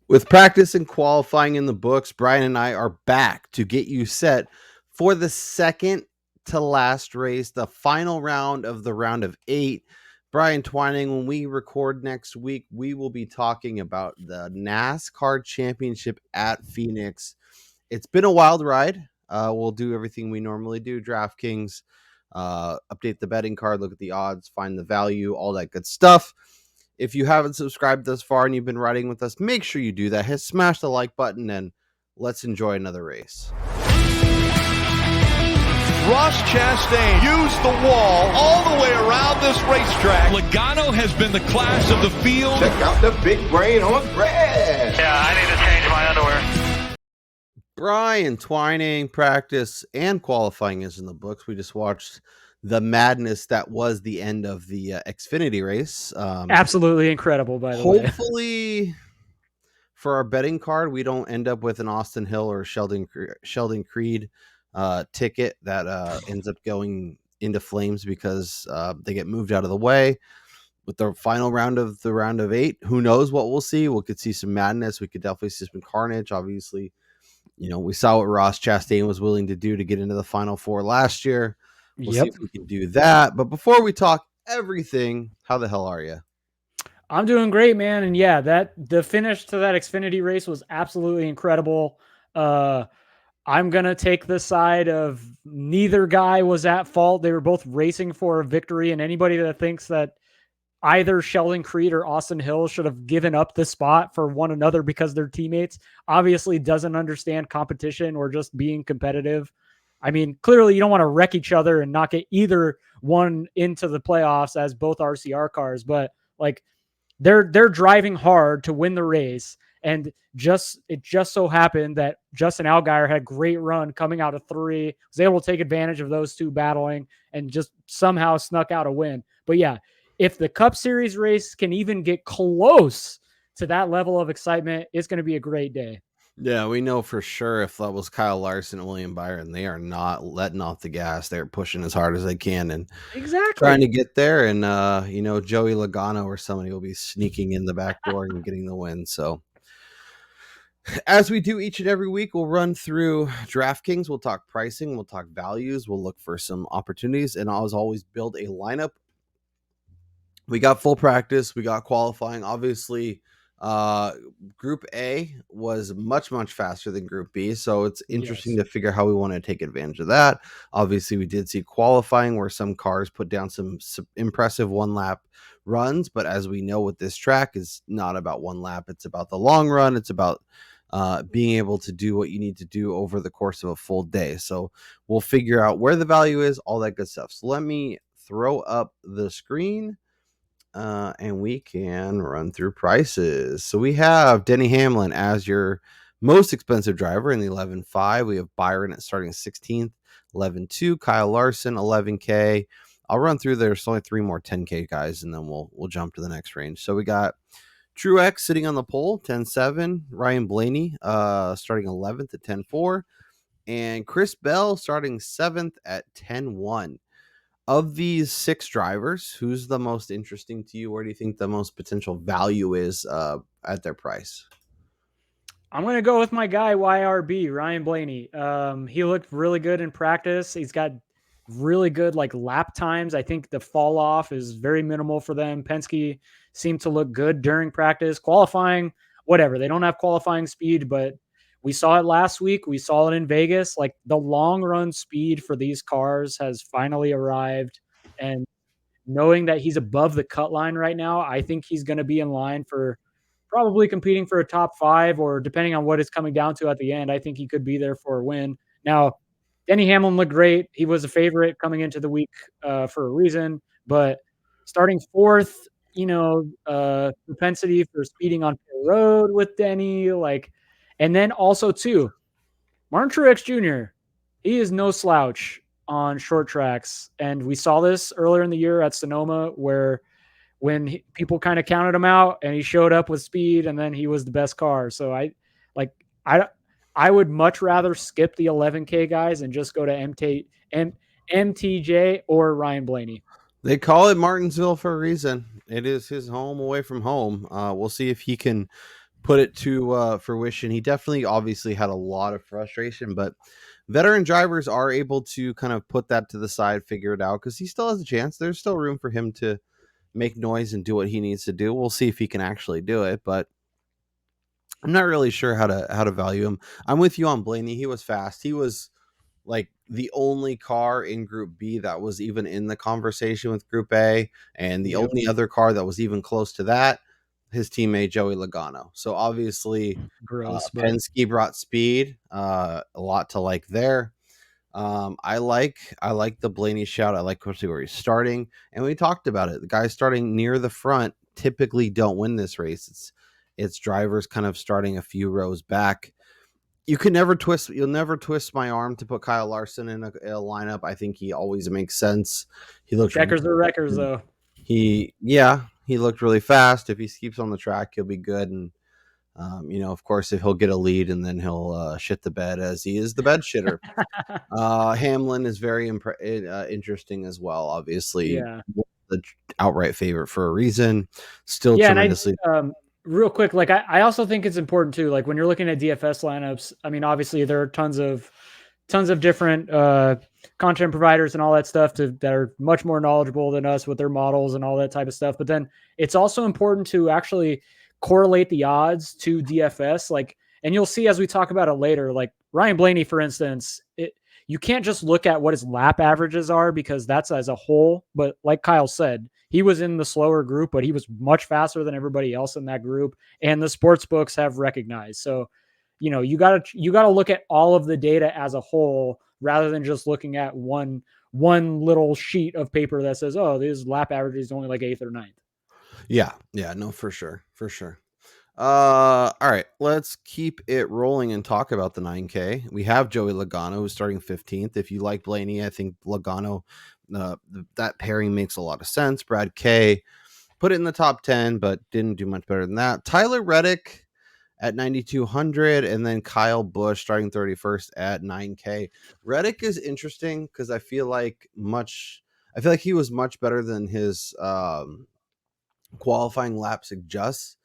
With practice and qualifying in the books, Brian and I are back to get you set for the second to last race, the final round of the round of 8. Brian Twining, when we record next week, we will be talking about the NASCAR Championship at Phoenix. It's been a wild ride. We'll do everything we normally do, DraftKings, update the betting card, look at the odds, find the value, all that good stuff. If you haven't subscribed thus far and you've been riding with us, make sure you do that. Smash the like button and let's enjoy another race. Ross Chastain used the wall all the way around this racetrack. Logano has been the class of the field. Check out the big brain on Brad. Yeah, I need to change my underwear. Brian Twining, practice and qualifying is in the books. We just watched the madness that was the end of the Xfinity race. Absolutely incredible, by the way. Hopefully, for our betting card, we don't end up with an Austin Hill or Sheldon Creed ticket that ends up going into flames because they get moved out of the way. With the final round of the round of 8, who knows what we'll see? We could see some madness. We could definitely see some carnage. Obviously, we saw what Ross Chastain was willing to do to get into the Final Four last year. We'll see if we can do that. But before we talk everything, how the hell are you? I'm doing great, man. And yeah, the finish to that Xfinity race was absolutely incredible. I'm going to take the side of neither guy was at fault. They were both racing for a victory. And anybody that thinks that either Sheldon Creed or Austin Hill should have given up the spot for one another because they're teammates obviously doesn't understand competition or just being competitive. I mean, clearly you don't want to wreck each other and not get either one into the playoffs as both RCR cars, but like they're driving hard to win the race. And it just so happened that Justin Allgaier had a great run coming out of 3, was able to take advantage of those two battling and just somehow snuck out a win. But yeah, if the Cup Series race can even get close to that level of excitement, it's going to be a great day. Yeah, we know for sure if that was Kyle Larson and William Byron, they are not letting off the gas. They're pushing as hard as they can and trying to get there. And, Joey Logano or somebody will be sneaking in the back door and getting the win. So as we do each and every week, we'll run through DraftKings. We'll talk pricing. We'll talk values. We'll look for some opportunities. And as always, build a lineup. We got full practice. We got qualifying. Obviously, Group A was much, much faster than Group B. So it's interesting to figure how we want to take advantage of that. Obviously, we did see qualifying where some cars put down some impressive one-lap runs. But as we know with this track, is not about one lap. It's about the long run. It's about being able to do what you need to do over the course of a full day. So we'll figure out where the value is, all that good stuff. So let me throw up the screen. And we can run through prices. So we have Denny Hamlin as your most expensive driver in the 11.5. We have Byron at starting 16th, 11.2. Kyle Larson, 11K. I'll run through. There's only 3 more 10K guys, and then we'll jump to the next range. So we got Truex sitting on the pole, 10.7. Ryan Blaney starting 11th at 10.4. And Chris Bell starting 7th at 10.1. Of these 6 drivers, who's the most interesting to you? Where do you think the most potential value is at their price? I'm going to go with my guy, YRB, Ryan Blaney. He looked really good in practice. He's got really good lap times. I think the fall off is very minimal for them. Penske seemed to look good during practice. Qualifying, whatever. They don't have qualifying speed, but we saw it last week. We saw it in Vegas. The long run speed for these cars has finally arrived. And knowing that he's above the cut line right now, I think he's going to be in line for probably competing for a top 5, or depending on what it's coming down to at the end, I think he could be there for a win. Now, Denny Hamlin looked great. He was a favorite coming into the week for a reason, but starting 4th, propensity for speeding on pit road with Denny, and then also, too, Martin Truex Jr., he is no slouch on short tracks. And we saw this earlier in the year at Sonoma where when people kind of counted him out and he showed up with speed and then he was the best car. So I would much rather skip the 11K guys and just go to MTJ or Ryan Blaney. They call it Martinsville for a reason. It is his home away from home. We'll see if he can put it to fruition. He definitely obviously had a lot of frustration, but veteran drivers are able to kind of put that to the side, figure it out, because he still has a chance. There's still room for him to make noise and do what he needs to do. We'll see if he can actually do it, but I'm not really sure how to value him. I'm with you on Blaney. He was fast. He was like the only car in Group B that was even in the conversation with Group A, and the only other car that was even close to that, his teammate Joey Logano. So obviously, Gross, but Penske brought speed, a lot to like there. I like the Blaney shout. I like where he's starting, and we talked about it. The guys starting near the front typically don't win this race. It's drivers kind of starting a few rows back. You'll never twist my arm to put Kyle Larson in a lineup. I think he always makes sense. He looks checkers or wreckers though. He looked really fast. If he keeps on the track, he'll be good. And of course, if he'll get a lead and then he'll shit the bed, as he is the bed shitter. Hamlin is very interesting as well. Obviously, the outright favorite for a reason. Still tremendously. And real quick, like I also think it's important too. Like when you're looking at DFS lineups, I mean, obviously there are tons of different content providers and all that stuff that are much more knowledgeable than us with their models and all that type of stuff. But then it's also important to actually correlate the odds to DFS. Like, and you'll see as we talk about it later, like Ryan Blaney, for instance, you can't just look at what his lap averages are because that's as a whole. But like Kyle said, he was in the slower group, but he was much faster than everybody else in that group. And the sports books have recognized. So, you gotta look at all of the data as a whole rather than just looking at one little sheet of paper that says, oh, this lap average is only like 8th or 9th. Yeah. No, for sure. All right, let's keep it rolling and talk about the 9K. We have Joey Logano, who's starting 15th. If you like Blaney, I think Logano, that pairing makes a lot of sense. Brad K put it in the top 10, but didn't do much better than that. Tyler Reddick at 9,200, and then Kyle Busch starting 31st at 9K. Reddick is interesting because I feel like he was much better than his qualifying lap suggests.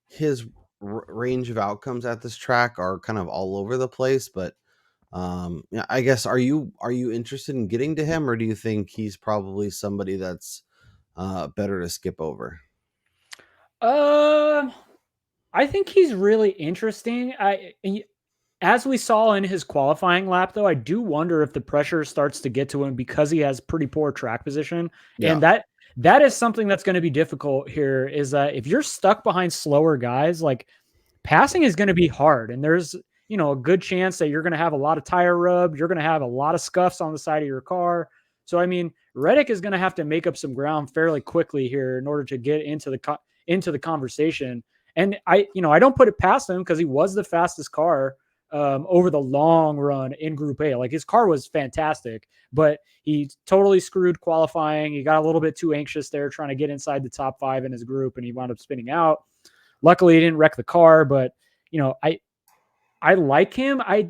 His range of outcomes at this track are kind of all over the place, but I guess are you interested in getting to him, or do you think he's probably somebody that's better to skip over? I think he's really interesting. As we saw in his qualifying lap, though, I do wonder if the pressure starts to get to him because he has pretty poor track position, and that is something that's going to be difficult here. Is that if you're stuck behind slower guys, like passing is going to be hard, and there's a good chance that you're going to have a lot of tire rub, you're going to have a lot of scuffs on the side of your car. So I mean, Reddick is going to have to make up some ground fairly quickly here in order to get into the conversation. And I don't put it past him because he was the fastest car over the long run in Group A. Like his car was fantastic, but he totally screwed qualifying. He got a little bit too anxious there trying to get inside the top 5 in his group, and he wound up spinning out. Luckily, he didn't wreck the car, but I like him. I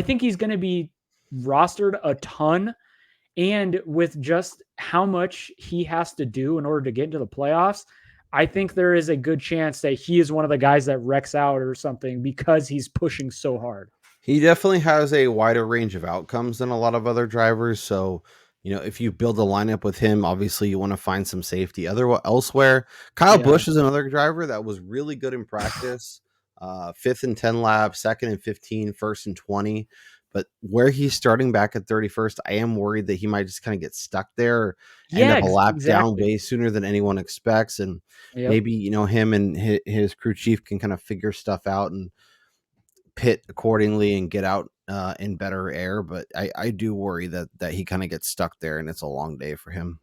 think he's going to be rostered a ton, and with just how much he has to do in order to get into the playoffs, I think there is a good chance that he is one of the guys that wrecks out or something because he's pushing so hard. He definitely has a wider range of outcomes than a lot of other drivers. So, if you build a lineup with him, obviously you want to find some safety elsewhere. Kyle Busch is another driver that was really good in practice. 5th and 10 laps, 2nd and 15, 1st and 20. But where he's starting back at 31st, I am worried that he might just kind of get stuck there, end up a lap down way sooner than anyone expects. And maybe, him and his crew chief can kind of figure stuff out and pit accordingly and get out in better air. But I do worry that he kind of gets stuck there and it's a long day for him.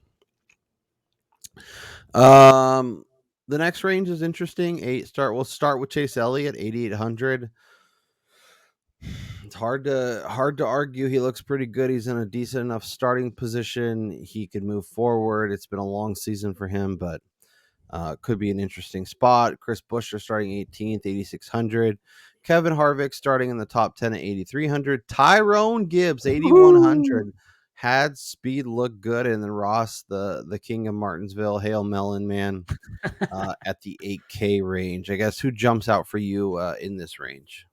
The next range is interesting. We'll start with Chase Elliott, 8,800. It's hard to argue. He looks pretty good. He's in a decent enough starting position. He could move forward. It's been a long season for him, but could be an interesting spot. Chris Buescher starting 18th, 8,600. Kevin Harvick starting in the top 10 at 8,300. Tyrone Gibbs, 8,100. had speed look good, and then Ross, the king of Martinsville, Hail Melon Man, at the 8K range. I guess who jumps out for you in this range?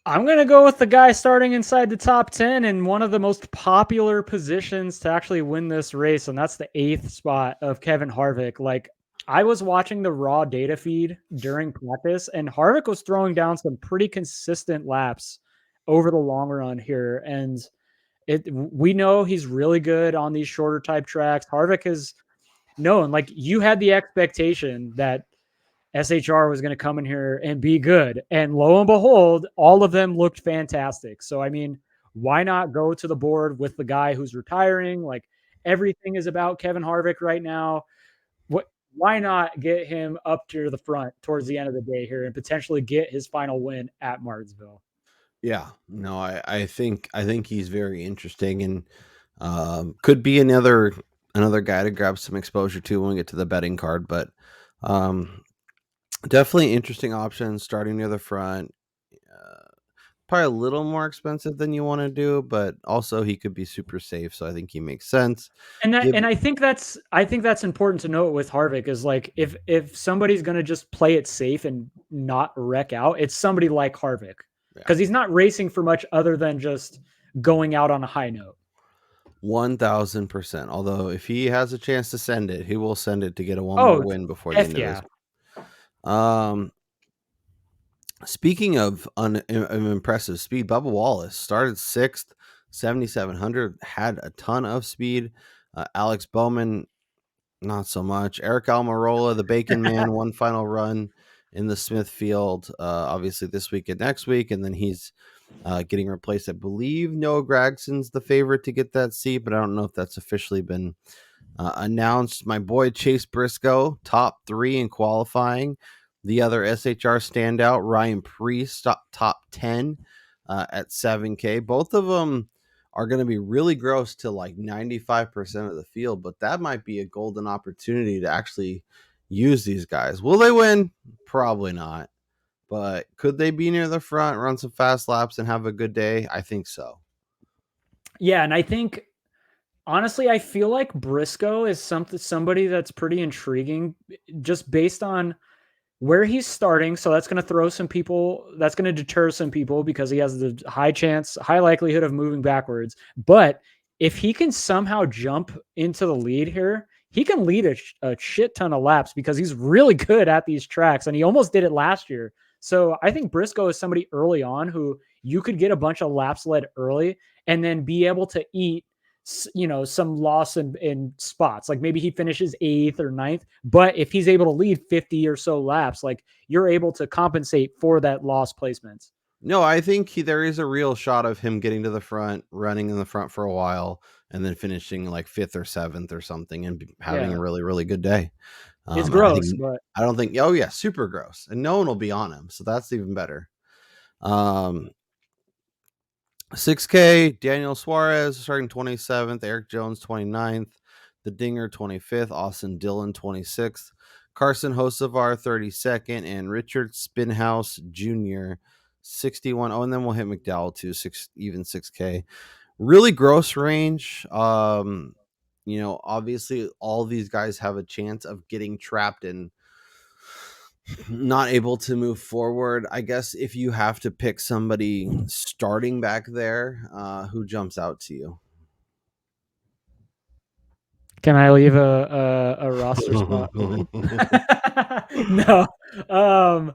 I'm going to go with the guy starting inside the top 10 in one of the most popular positions to actually win this race, and that's the 8th spot of Kevin Harvick. Like, I was watching the raw data feed during practice, and Harvick was throwing down some pretty consistent laps over the long run here. And we know he's really good on these shorter type tracks. Harvick has known, like, you had the expectation that SHR was going to come in here and be good. And lo and behold, all of them looked fantastic. So, I mean, why not go to the board with the guy who's retiring? Like, everything is about Kevin Harvick right now. Why not get him up to the front towards the end of the day here and potentially get his final win at Martinsville? Yeah, no, I think he's very interesting, and could be another guy to grab some exposure to when we get to the betting card. But definitely interesting option starting near the front. Probably a little more expensive than you want to do, but also he could be super safe, so I think he makes sense. And I think that's important to note with Harvick is, like, if somebody's going to just play it safe and not wreck out, it's somebody like Harvick, because he's not racing for much other than just going out on a high note. 1000%. Although if he has a chance to send it, he will send it to get a one more win before the end of this. Speaking of impressive speed, Bubba Wallace started 6th, 7,700, had a ton of speed. Alex Bowman, not so much. Eric Almirola, the Bacon Man, one final run in the Smithfield, obviously this week and next week, and then he's getting replaced. I believe Noah Gragson's the favorite to get that seat, but I don't know if that's officially been announced. My boy Chase Briscoe, top 3 in qualifying. The other SHR standout, Ryan Preece, top 10 at 7K. Both of them are going to be really gross to like 95% of the field, but that might be a golden opportunity to actually use these guys. Will they win? Probably not. But could they be near the front, run some fast laps, and have a good day? I think so. Yeah, and I think, honestly, I feel like Briscoe is somebody that's pretty intriguing just based on where he's starting. So that's going to throw some people, that's going to deter some people because he has the high likelihood of moving backwards. But if he can somehow jump into the lead here, he can lead a shit ton of laps because he's really good at these tracks, and he almost did it last year. So I think Briscoe is somebody early on who you could get a bunch of laps led early and then be able to eat, some loss in spots. Like, maybe he finishes 8th or 9th, but if he's able to lead 50 or so laps, like, you're able to compensate for that lost placements. No, I think there is a real shot of him getting to the front, running in the front for a while, and then finishing like 5th or 7th or something and having a really, really good day. It's gross, but I don't think, oh yeah, super gross. And no one will be on him. So that's even better. 6K, Daniel Suarez starting 27th, Eric Jones 29th, the Dinger 25th, Austin Dillon 26th, Carson Hocevar 32nd, and Richard Spinhouse Jr. 61. Oh, and then we'll hit McDowell too, 6K. Really gross range. Obviously all these guys have a chance of getting trapped and not able to move forward. I guess if you have to pick somebody starting back there, who jumps out to you? Can I leave a roster spot open? No.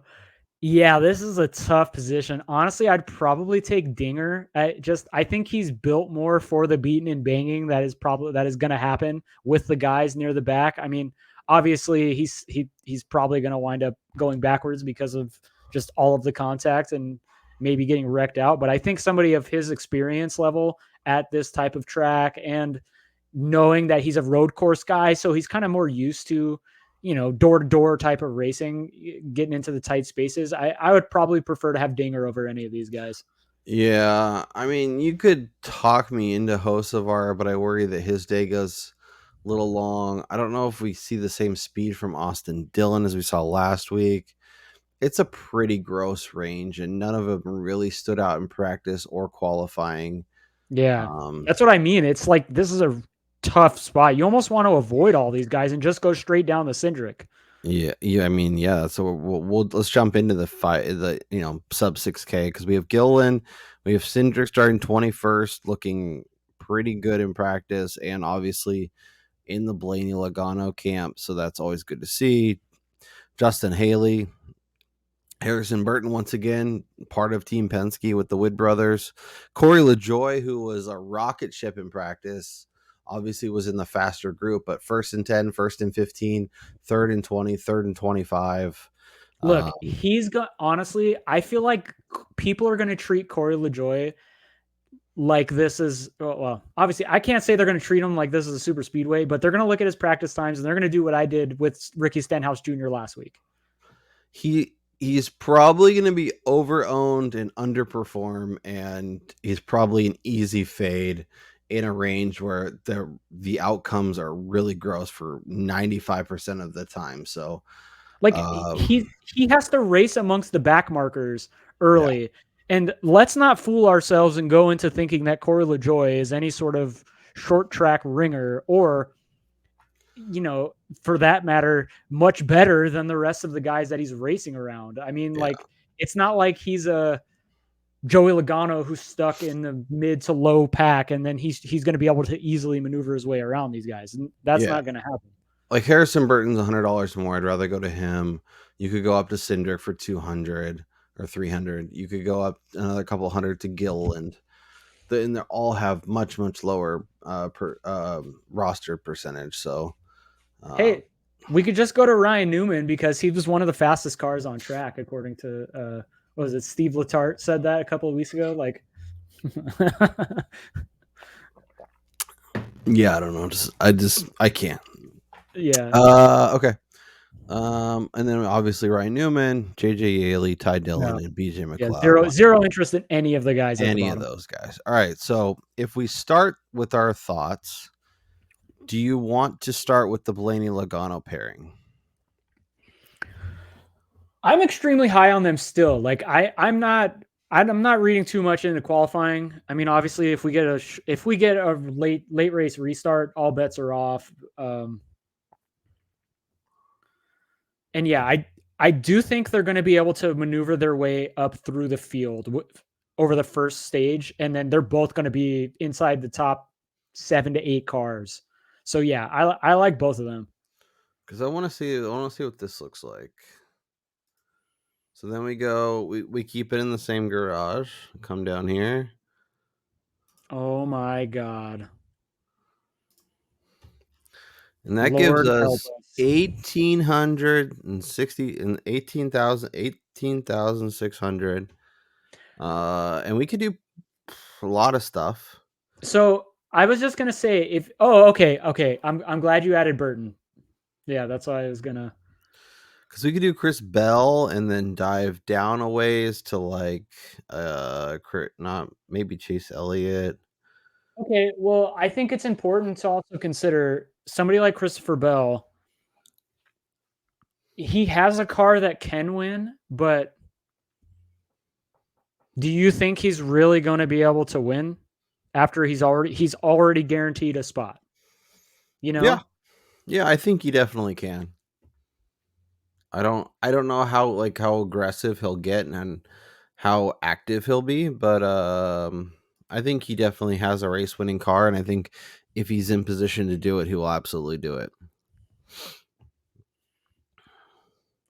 Yeah, this is a tough position. Honestly, I'd probably take Dinger. I think he's built more for the beating and banging that is going to happen with the guys near the back. I mean, obviously he's probably going to wind up going backwards because of just all of the contact and maybe getting wrecked out. But I think somebody of his experience level at this type of track, and knowing that he's a road course guy, so he's kind of more used to, door-to-door type of racing, getting into the tight spaces. I would probably prefer to have Dinger over any of these guys. Yeah, I mean, you could talk me into Hocevar, but I worry that his day goes a little long. I don't know if we see the same speed from Austin Dillon as we saw last week. It's a pretty gross range, and none of them really stood out in practice or qualifying. Yeah, that's what I mean. It's like this is a tough spot. You almost want to avoid all these guys and just go straight down the Cindric. Yeah. I mean, yeah. So let's jump into the fight. The sub 6K because we have Gillen, we have Cindric starting 21st, looking pretty good in practice, and obviously in the Blaney Logano camp. So that's always good to see. Justin Haley, Harrison Burton once again, part of Team Penske with the Wood brothers. Corey LaJoie, who was a rocket ship in practice, obviously was in the faster group, but first and 10, first and 15, third and 20, third and 25. Look, he's got honestly, I feel like people are going to treat Corey LaJoie like this is, well, obviously I can't say they're going to treat him like this is a super speedway, but they're going to look at his practice times and they're going to do what I did with Ricky Stenhouse Jr. last week. He's probably going to be over-owned and underperform, and he's probably an easy fade in a range where the outcomes are really gross for 95% of the time. So like he has to race amongst the back markers early. Yeah. And let's not fool ourselves and go into thinking that Corey LaJoie is any sort of short track ringer or, for that matter, much better than the rest of the guys that he's racing around. I mean, it's not like he's a Joey Logano who's stuck in the mid to low pack, and then he's going to be able to easily maneuver his way around these guys. And that's not going to happen. Like Harrison Burton's $100 more. I'd rather go to him. You could go up to Cindric for 200 or 300. You could go up another couple hundred to Gilliland. And they all have much, much lower roster percentage. So, hey, we could just go to Ryan Newman because he was one of the fastest cars on track, according to what was it? Steve Letarte said that a couple of weeks ago. Like, yeah, I don't know. I can't. Yeah. Okay. And then obviously Ryan Newman, JJ Yaley, Ty Dillon, and BJ McLeod. Yeah, zero interest in any of the guys. Any of those guys. All right. So if we start with our thoughts, do you want to start with the Blaney Logano pairing? I'm extremely high on them still. Like I'm not reading too much into qualifying. I mean, obviously, if we get a late race restart, all bets are off. And yeah, I do think they're going to be able to maneuver their way up through the field over the first stage, and then they're both going to be inside the top 7 to 8 cars. So yeah, I like both of them. Because I want to see what this looks like. So then we keep it in the same garage. Come down here. Oh my God. And that gives us 1,860 and 18,600. And we could do a lot of stuff. So I was just gonna say okay. I'm glad you added Burton. Yeah, that's why I was gonna. Because we could do Chris Bell and then dive down a ways to like not maybe Chase Elliott. Okay, well, I think it's important to also consider somebody like Christopher Bell. He has a car that can win, but do you think he's really going to be able to win after he's already guaranteed a spot? Yeah, I think he definitely can. I don't know how aggressive he'll get and how active he'll be, but I think he definitely has a race winning car, and I think if he's in position to do it, he will absolutely do it.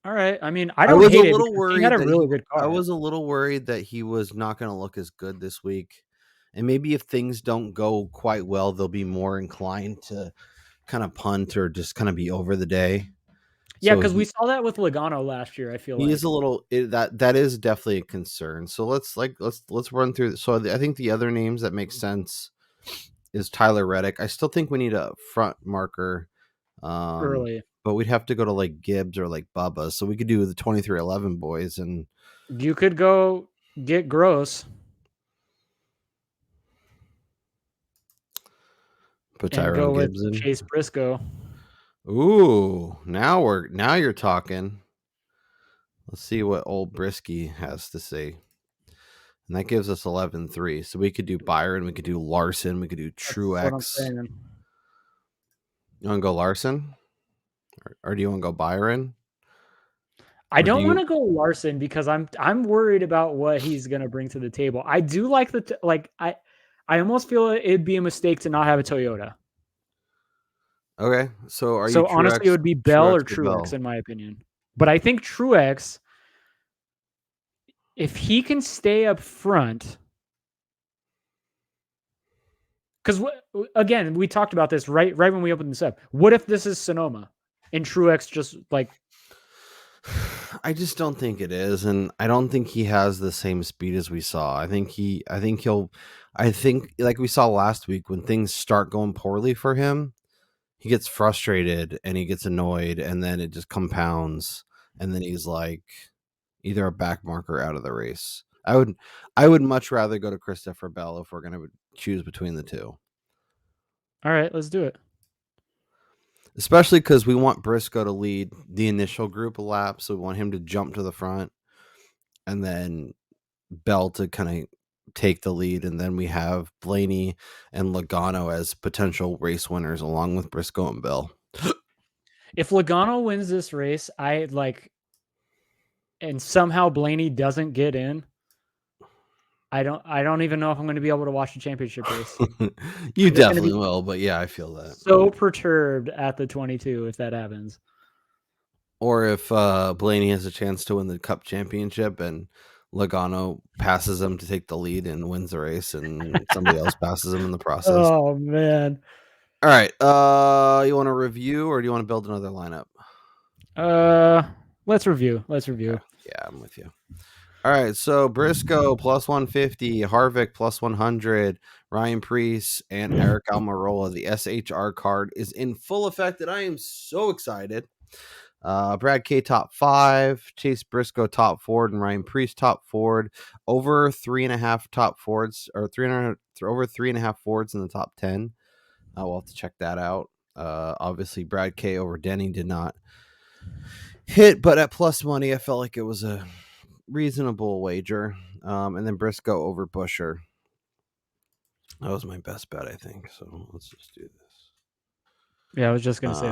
All right. I mean, I was a little worried. He had a really good car. I was a little worried that he was not going to look as good this week, and maybe if things don't go quite well, they'll be more inclined to kind of punt or just kind of be over the day. Yeah, because we saw that with Logano last year. I feel he is a little that is definitely a concern. So let's run through. So I think the other names that make sense is Tyler Reddick. I still think we need a front marker early, but we'd have to go to like Gibbs or like Bubba. So we could do the 2311 boys, and you could go get Gross. Put Tyrone Gibbs in. Chase Briscoe. Ooh, now you're talking. Let's see what old Brisky has to say. And that gives us 11-3. So we could do Byron, we could do Larson, we could do Truex. That's what I'm saying. You want to go Larson? Or do you want to go Byron? I don't want to go Larson because I'm worried about what he's going to bring to the table. I do like I almost feel it'd be a mistake to not have a Toyota. Okay, so honestly, it would be Bell or Truex in my opinion. But I think Truex, if he can stay up front, because again, we talked about this right when we opened this up. What if this is Sonoma and Truex just like? I just don't think it is, and I don't think he has the same speed as we saw. I think like we saw last week, when things start going poorly for him, he gets frustrated and he gets annoyed, and then it just compounds, and then he's like either a back marker out of the race. I would much rather go to Christopher Bell if we're going to choose between the two. All right, let's do it. Especially because we want Briscoe to lead the initial group of laps, so we want him to jump to the front, and then Bell to kind of take the lead, and then we have Blaney and Logano as potential race winners along with Briscoe and Bell. If Logano wins this race, and somehow Blaney doesn't get in, I don't even know if I'm going to be able to watch the championship race. You definitely will, but yeah, I feel that. So perturbed at the 22 if that happens. Or if Blaney has a chance to win the Cup championship and Logano passes him to take the lead and wins the race, and somebody else passes him in the process. Oh man! All right, you want to review or do you want to build another lineup? Let's review. Yeah, I'm with you. All right, so Briscoe plus 150, Harvick plus 100, Ryan Preece, and Eric Almirola. The SHR card is in full effect, and I am so excited. Brad K top 5, Chase Briscoe top Ford, and Ryan Preece top Ford. Over 3.5 top Fords, or over 3.5 Fords in the top 10. We'll have to check that out. Obviously, Brad K over Denny did not hit, but at plus money, I felt like it was a reasonable wager. And then Briscoe over Busher. That was my best bet, I think. So let's just do this. Yeah, I was just gonna say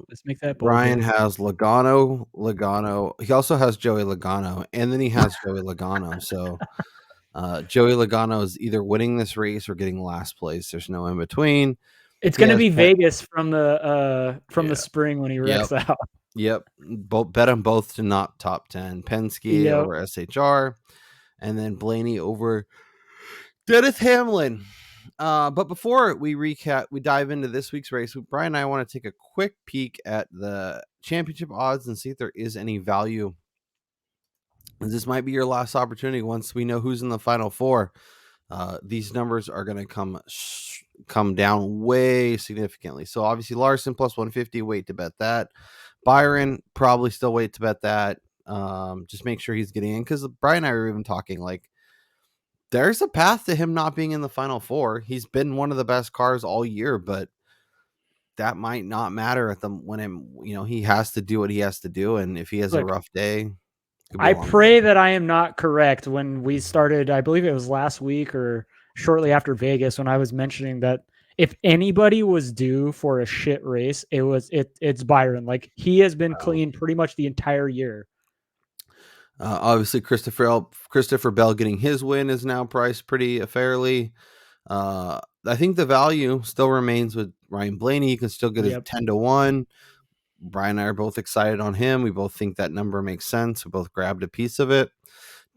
let's make that bold. Ryan has Logano. He also has Joey Logano, and then he has Joey Logano. So Joey Logano is either winning this race or getting last place. There's no in between. It's going to be Vegas from the spring when he wrecks out. Yep. Bet them both to not top 10. Penske over SHR, and then Blaney over Denny Hamlin. But before we dive into this week's race, Brian and I want to take a quick peek at the championship odds and see if there is any value. This might be your last opportunity once we know who's in the final four. These numbers are going to come down way significantly. So obviously Larson plus 150, wait to bet that. Byron probably still wait to bet that. Just make sure he's getting in, because Brian and I were even talking like there's a path to him not being in the final four. He's been one of the best cars all year, but that might not matter when he has to do what he has to do, and if he has a rough day. I pray that I am not correct. When we started, I believe it was last week or shortly after Vegas, when I was mentioning that if anybody was due for a shit race, it's Byron. Like, he has been clean pretty much the entire year. Obviously, Christopher Bell getting his win is now priced pretty fairly. I think the value still remains with Ryan Blaney. You can still get a 10-1. Brian and I are both excited on him. We both think that number makes sense. We both grabbed a piece of it.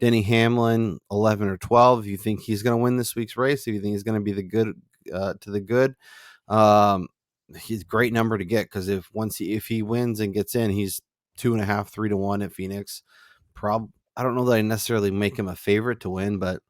Denny Hamlin, 11 or 12. If you think he's going to win this week's race, if you think he's going to be the good to the good, he's a great number to get, because if he wins and gets in, he's 2.5, 3-1 at Phoenix. I don't know that I necessarily make him a favorite to win, but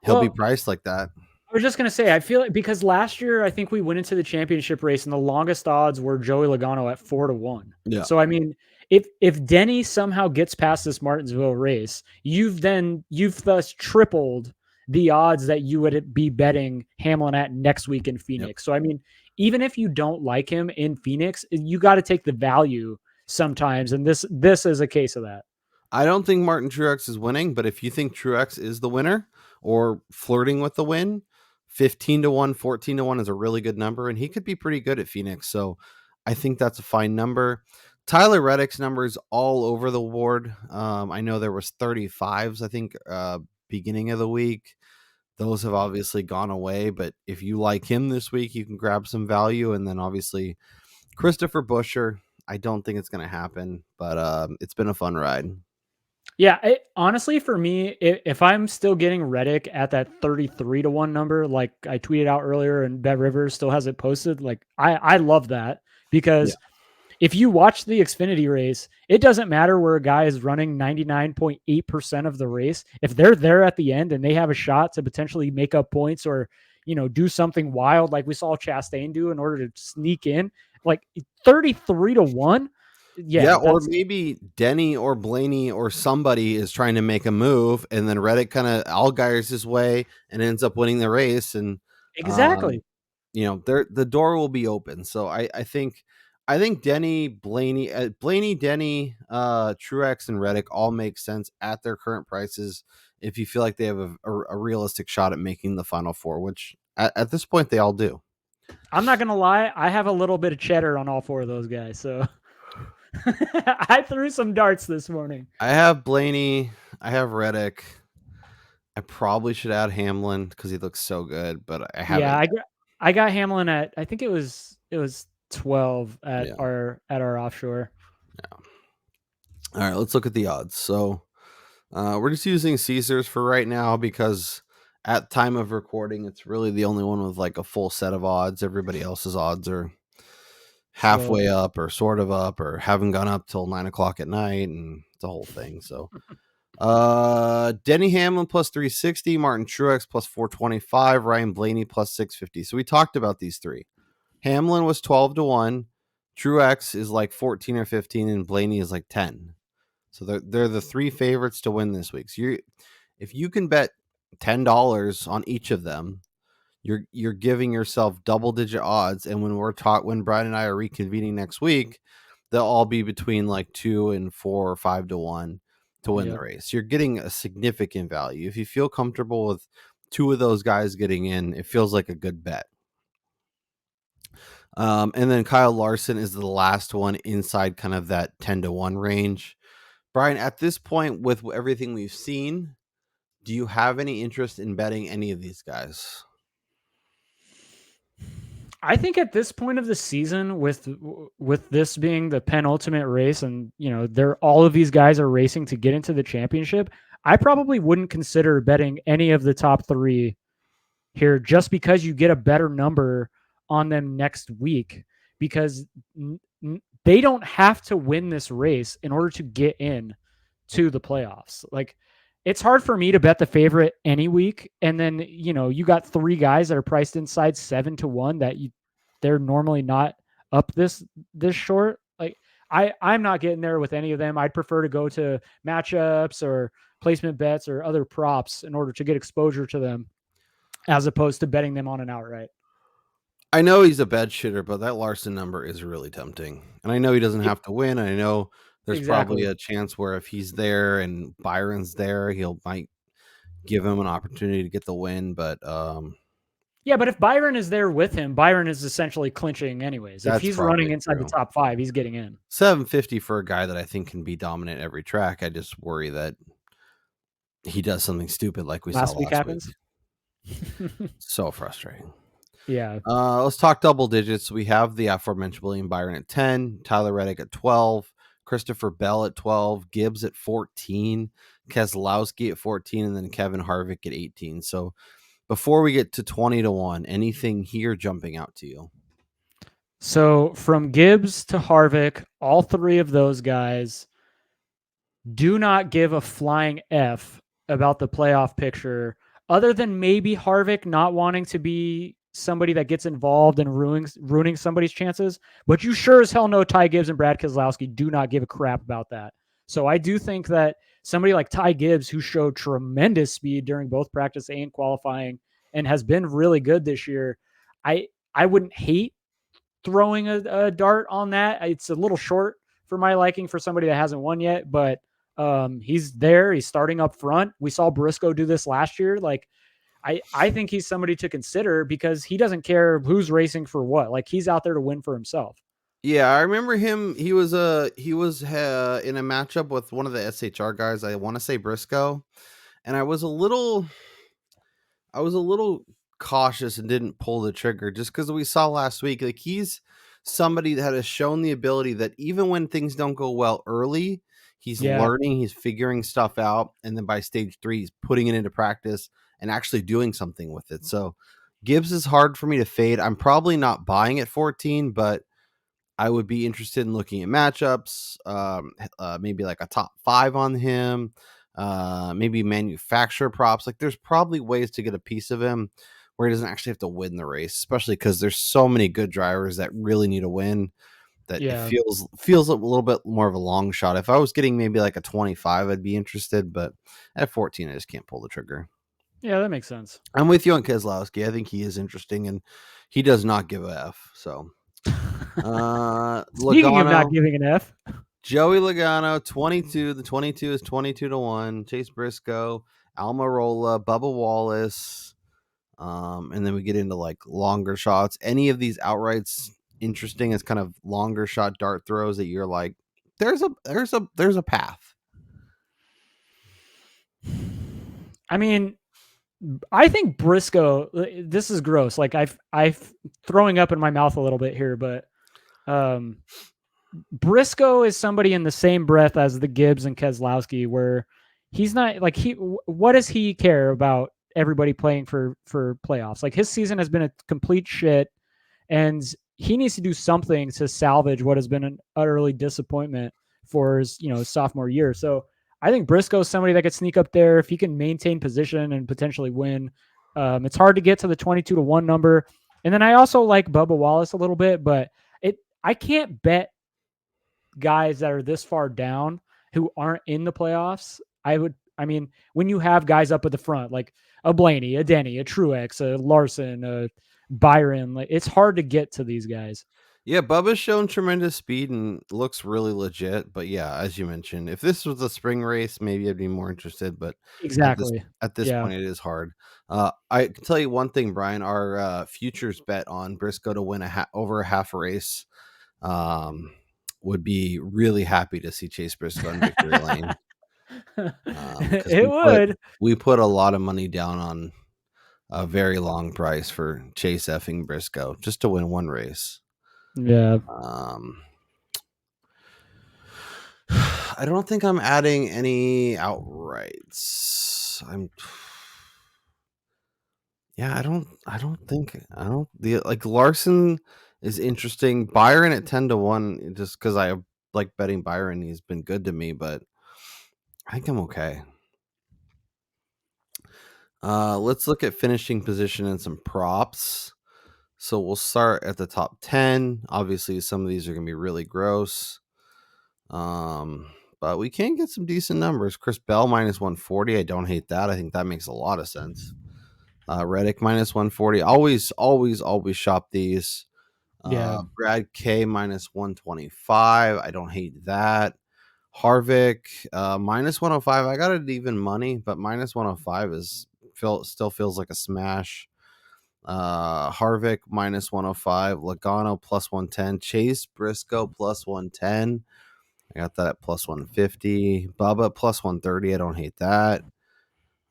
he'll be priced like that. I was just going to say, I feel like because last year, I think we went into the championship race and the longest odds were Joey Logano at 4-1. Yeah. So, I mean, if Denny somehow gets past this Martinsville race, you've thus tripled the odds that you would be betting Hamlin at next week in Phoenix. Yep. So, I mean, even if you don't like him in Phoenix, you got to take the value sometimes. And this is a case of that. I don't think Martin Truex is winning, but if you think Truex is the winner or flirting with the win, 15-1, 14-1 is a really good number, and he could be pretty good at Phoenix. So I think that's a fine number. Tyler Reddick's numbers all over the board. I know there was 35s, I think, beginning of the week. Those have obviously gone away, but if you like him this week, you can grab some value. And then obviously Christopher Buescher, I don't think it's going to happen, but it's been a fun ride. Yeah, honestly, for me, if I'm still getting Reddick at that 33-1 number, like I tweeted out earlier, and Bet Rivers still has it posted, like I love that, because if you watch the Xfinity race, it doesn't matter where a guy is running 99.8% of the race. If they're there at the end and they have a shot to potentially make up points or, do something wild like we saw Chastain do in order to sneak in, like 33-1. Yeah, or maybe Denny or Blaney or somebody is trying to make a move, and then Reddick kind of Allgaiers his way and ends up winning the race. And exactly, the door will be open. So I think Denny, Blaney, Denny, Truex, and Reddick all make sense at their current prices. If you feel like they have a realistic shot at making the Final Four, which at this point they all do. I'm not gonna lie, I have a little bit of cheddar on all four of those guys, so. I threw some darts this morning. I have Blaney. I have Reddick. I probably should add Hamlin because he looks so good, but I haven't. Yeah, I got Hamlin at, I think it was 12 at our offshore. Yeah. All right, let's look at the odds. So we're just using Caesars for right now because at time of recording, it's really the only one with like a full set of odds. Everybody else's odds are halfway up or sort of up or haven't gone up till 9 o'clock at night, and it's a whole thing. So Denny Hamlin plus 360, Martin Truex plus 425, Ryan Blaney plus 650. So we talked about these three. Hamlin was 12-1, Truex is like 14 or 15, and Blaney is like 10. So they're the three favorites to win this week. So if you can bet $10 on each of them, you're giving yourself double-digit odds. And when Brian and I are reconvening next week, they'll all be between like 2 and 4 or 5-1 to win the race. You're getting a significant value. If you feel comfortable with two of those guys getting in, it feels like a good bet. And then Kyle Larson is the last one inside kind of that 10-1 range. Brian, at this point, with everything we've seen, do you have any interest in betting any of these guys? I think at this point of the season, with this being the penultimate race, and all of these guys are racing to get into the championship, I probably wouldn't consider betting any of the top three here, just because you get a better number on them next week, because they don't have to win this race in order to get in to the playoffs. Like, it's hard for me to bet the favorite any week. And then, you got three guys that are priced inside 7-1 that they're normally not up this short. Like, I'm not getting there with any of them. I'd prefer to go to matchups or placement bets or other props in order to get exposure to them, as opposed to betting them on an outright. I know he's a bed shitter, but that Larson number is really tempting. And I know he doesn't have to win. I know there's probably a chance where if he's there and Byron's there, might give him an opportunity to get the win. But yeah, but if Byron is there with him, Byron is essentially clinching anyways. If he's running inside the top 5, he's getting in. 750 for a guy that I think can be dominant every track. I just worry that he does something stupid like we saw last week. Happens. So frustrating. Yeah. Let's talk double digits. We have the aforementioned William Byron at 10, Tyler Reddick at 12, Christopher Bell at 12, Gibbs at 14, Keselowski at 14, and then Kevin Harvick at 18. So before we get to 20-1, anything here jumping out to you? So from Gibbs to Harvick, all three of those guys do not give a flying F about the playoff picture, other than maybe Harvick not wanting to be somebody that gets involved and ruining somebody's chances. But you sure as hell know Ty Gibbs and Brad Keselowski do not give a crap about that. So I do think that somebody like Ty Gibbs, who showed tremendous speed during both practice and qualifying and has been really good this year, I wouldn't hate throwing a dart on that. It's a little short for my liking for somebody that hasn't won yet, but He's there. He's starting up front. We saw Briscoe do this last year. Like, I think he's somebody to consider because he doesn't care who's racing for what. Like, he's out there to win for himself. Yeah, I remember him. He was in a matchup with one of the SHR guys. I want to say Briscoe, and I was a little cautious and didn't pull the trigger just because we saw last week. Like, he's somebody that has shown the ability that even when things don't go well early, he's learning, he's figuring stuff out, and then by stage 3, he's putting it into practice and actually doing something with it. So Gibbs is hard for me to fade. I'm probably not buying at 14, but I would be interested in looking at matchups, maybe like a top 5 on him, maybe manufacturer props. Like, there's probably ways to get a piece of him where he doesn't actually have to win the race, especially because there's so many good drivers that really need a win that it feels a little bit more of a long shot. If I was getting maybe like a 25, I'd be interested, but at 14, I just can't pull the trigger. Yeah, that makes sense. I'm with you on Keselowski. I think he is interesting, and he does not give a F. So, speaking of not giving an F, Joey Logano, 22. The 22 is 22-1. Chase Briscoe, Almirola, Bubba Wallace. And then we get into like longer shots. Any of these outrights interesting as kind of longer shot dart throws that you're like, there's a path. I mean, I think Briscoe, this is gross. Like, I've throwing up in my mouth a little bit here, but Briscoe is somebody in the same breath as the Gibbs and Keselowski, where he's not like what does he care about everybody playing for playoffs? Like, his season has been a complete shit, and he needs to do something to salvage what has been an utterly disappointment for his, sophomore year. So I think Briscoe is somebody that could sneak up there if he can maintain position and potentially win. It's hard to get to the 22-1 number. And then I also like Bubba Wallace a little bit, but I can't bet guys that are this far down who aren't in the playoffs. When you have guys up at the front, like a Blaney, a Denny, a Truex, a Larson, a Byron, like, it's hard to get to these guys. Yeah, Bubba's shown tremendous speed and looks really legit. But yeah, as you mentioned, if this was a spring race, maybe I'd be more interested. But exactly at this point, it is hard. I can tell you one thing, Brian. Our futures bet on Briscoe to win over a half race would be really happy to see Chase Briscoe in victory lane. We put a lot of money down on a very long price for Chase effing Briscoe just to win one race. Yeah. I don't think I'm adding any outrights. Like Larson is interesting. Byron at 10-1, just because I like betting Byron. He's been good to me, but I think I'm okay. Let's look at finishing position and some props. So we'll start at the top 10. Obviously, some of these are going to be really gross. But we can get some decent numbers. Chris Bell -140. I don't hate that. I think that makes a lot of sense. Reddick -140. Always shop these. Brad K -125. I don't hate that. Harvick -105. I got it even money, but -105 still feels like a smash. Harvick -105. Logano +110. Chase Briscoe +110. I got that at +150. Bubba +130. I don't hate that.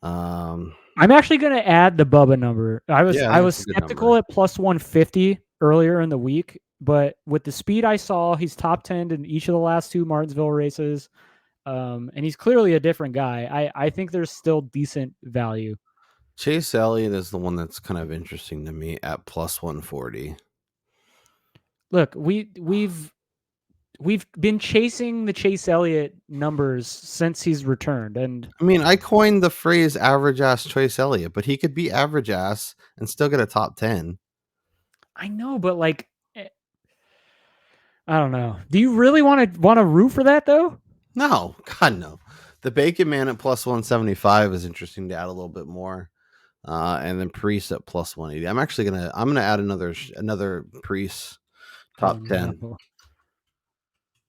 I'm actually going to add the Bubba number. I was skeptical at +150 earlier in the week, but with the speed I saw, he's top 10 in each of the last 2 Martinsville races. And he's clearly a different guy. I think there's still decent value. Chase Elliott is the one that's kind of interesting to me at +140. Look, we've been chasing the Chase Elliott numbers since he's returned, and I mean, I coined the phrase "average ass Chase Elliott," but he could be average ass and still get a top 10. I know, but like, I don't know. Do you really want to root for that though? No, God no. The Bacon Man at +175 is interesting to add a little bit more. And then Priest at +180. I'm gonna add another Priest top 10. No.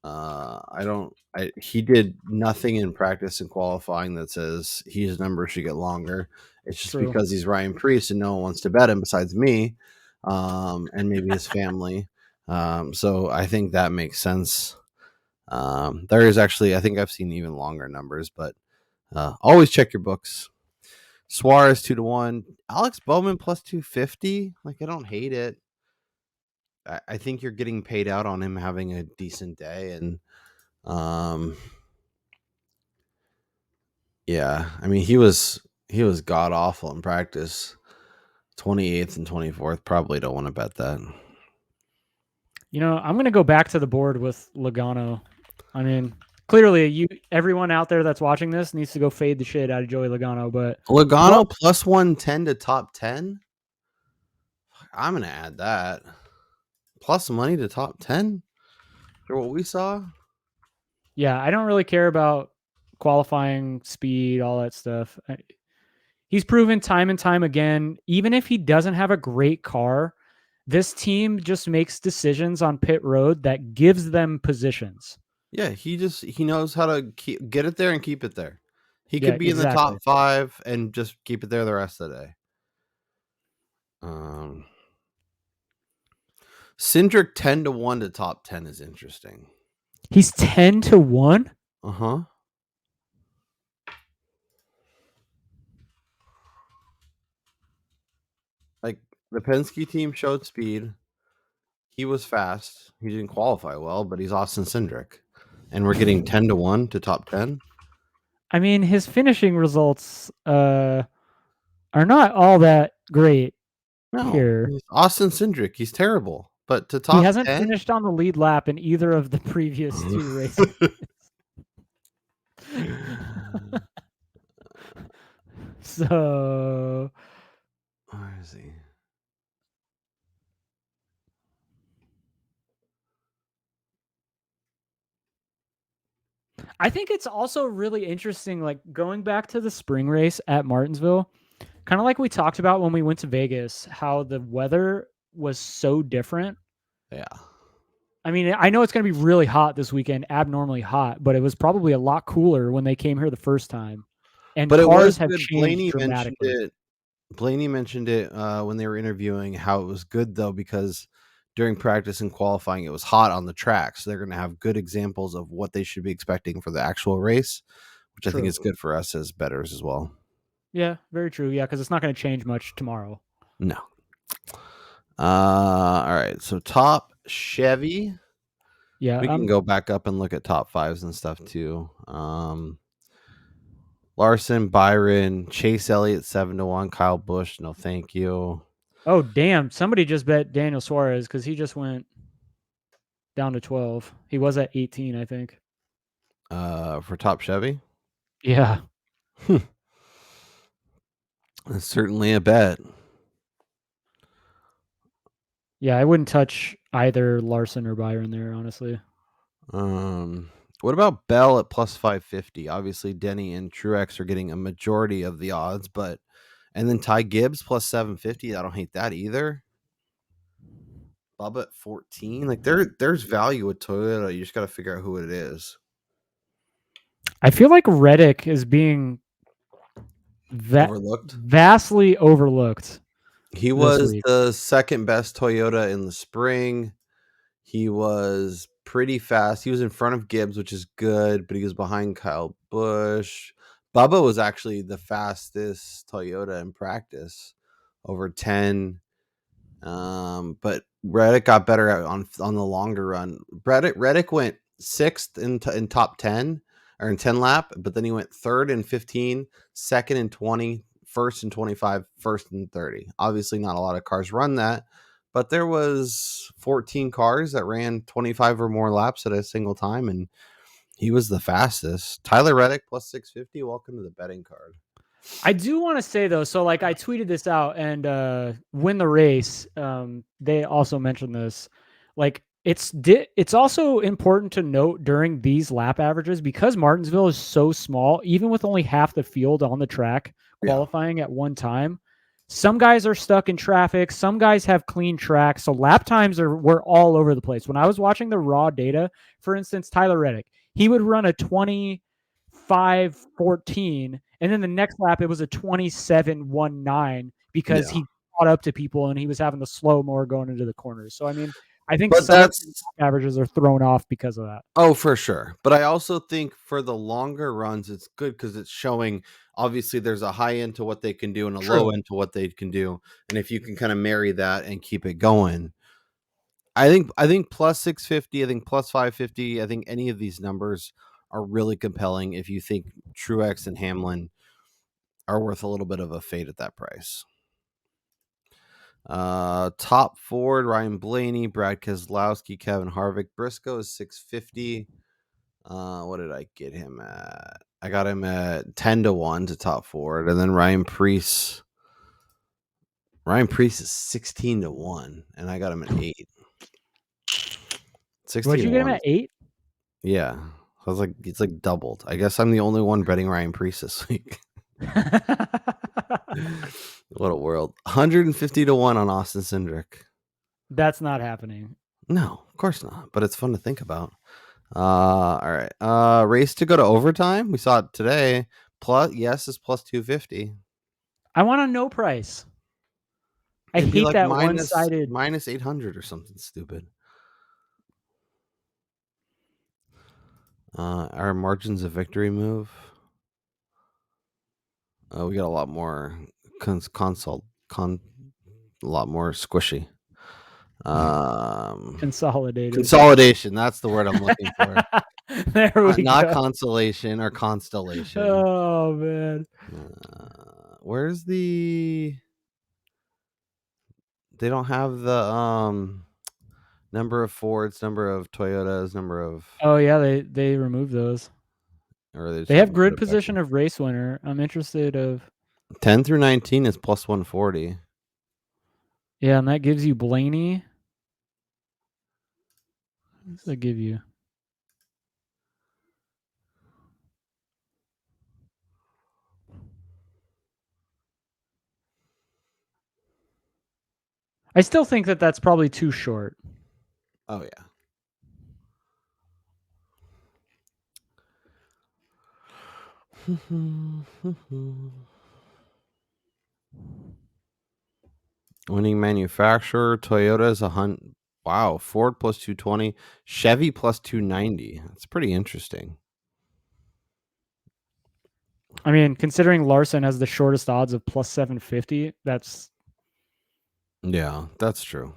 He did nothing in practice and qualifying that says his number should get longer. It's just because he's Ryan Preece and no one wants to bet him besides me, and maybe his family. So I think that makes sense. There is actually, I think I've seen even longer numbers, but always check your books. Suarez 2-1, Alex Bowman plus 250. Like, I don't hate it. I think you're getting paid out on him having a decent day, and yeah, I mean he was god awful in practice. 28th and 24th. Probably don't want to bet that. I'm going to go back to the board with Logano. I mean, clearly everyone out there that's watching this needs to go fade the shit out of Joey Logano, but Logano plus 110 to top 10. I'm going to add that. Plus money to top 10 for what we saw. Yeah, I don't really care about qualifying speed, all that stuff. He's proven time and time again, even if he doesn't have a great car, this team just makes decisions on pit road that gives them positions. Yeah, he knows how to get it there and keep it there. He could be in the top 5 and just keep it there the rest of the day. Cindric 10-1 to top 10 is interesting. He's 10-1? Uh-huh. Like, the Penske team showed speed. He was fast. He didn't qualify well, but he's Austin Cindric. And we're getting 10-1 to top 10. I mean, his finishing results are not all that great. No, here. Austin Cindric, he's terrible. But to top 10? He hasn't finished on the lead lap in either of the previous 2 races. So, where is he? I think it's also really interesting, like going back to the spring race at Martinsville, kind of like we talked about when we went to Vegas, how the weather was so different. Yeah. I mean, I know it's going to be really hot this weekend, abnormally hot, but it was probably a lot cooler when they came here the first time. And cars have changed dramatically. Blaney mentioned it when they were interviewing how it was good, though, because during practice and qualifying, it was hot on the track. So they're going to have good examples of what they should be expecting for the actual race, which I think is good for us as bettors as well. Yeah, very true. Yeah, because it's not going to change much tomorrow. No. All right. So top Chevy. Yeah. We can go back up and look at top 5s and stuff too. Larson, Byron, Chase Elliott 7-1, Kyle Busch. No, thank you. Oh, damn. Somebody just bet Daniel Suarez because he just went down to 12. He was at 18, I think. For top Chevy? Yeah. That's certainly a bet. Yeah, I wouldn't touch either Larson or Byron there, honestly. What about Bell at plus 550? Obviously, Denny and Truex are getting a majority of the odds, and then Ty Gibbs plus 750. I don't hate that either. Bubba at 14. Like there's value with Toyota. You just got to figure out who it is. I feel like Reddick is being vastly overlooked. He was the second best Toyota in the spring. He was pretty fast. He was in front of Gibbs, which is good, but he was behind Kyle Busch. Bubba was actually the fastest Toyota in practice, over 10. But Reddick got better on the longer run. Reddick went 6th in top 10 or in 10 lap, but then he went 3rd in 15, 2nd in 20, 1st in 25, 1st in 30. Obviously, not a lot of cars run that, but there was 14 cars that ran 25 or more laps at a single time, and he was the fastest. Tyler Reddick plus 650. Welcome to the betting card. I do want to say, though, so like I tweeted this out, and Win the Race, they also mentioned this. Like it's also important to note during these lap averages, because Martinsville is so small, even with only half the field on the track qualifying at one time, some guys are stuck in traffic. Some guys have clean tracks. So lap times were all over the place. When I was watching the raw data, for instance, Tyler Reddick, he would run a 25:14, and then the next lap it was a 27:19 because he caught up to people and he was having to slow more going into the corners. So I mean, I think some of the averages are thrown off because of that. Oh, for sure. But I also think for the longer runs, it's good because it's showing obviously there's a high end to what they can do and a low end to what they can do. And if you can kind of marry that and keep it going, I think plus 650, I think plus 550, I think any of these numbers are really compelling if you think Truex and Hamlin are worth a little bit of a fade at that price. Top Ford, Ryan Blaney, Brad Keselowski, Kevin Harvick. Briscoe is 650. What did I get him at? I got him at 10-1 to top Ford, and then Ryan Preece. Ryan Preece is 16-1, and I got him at 8. 16. What'd you get him at 8? Yeah, I was like, it's like doubled. I guess I'm the only one betting Ryan Preece this week. What a world. 150-1 on Austin Cindric. That's not happening. No, of course not. But it's fun to think about. All right. Race to go to overtime. We saw it today. Plus, yes, is plus 250. I want a no price. I hate like that one-sided minus 800 or something stupid. Our margins of victory move. We got a lot more a lot more squishy. Consolidation. That's the word I'm looking for. There we go. Not consolation or constellation. Oh man. Where's the? They don't have the number of Fords, number of Toyotas, number of. Oh yeah, they removed those. Or they have grid position of race winner. I'm interested of 10 through 19 is plus 140. Yeah, and that gives you Blaney. What does that give you? I still think that that's probably too short. Oh, yeah. Winning manufacturer, Toyota is wow, Ford plus 220, Chevy plus 290. That's pretty interesting. I mean, considering Larson has the shortest odds of plus 750, that's... Yeah, that's true.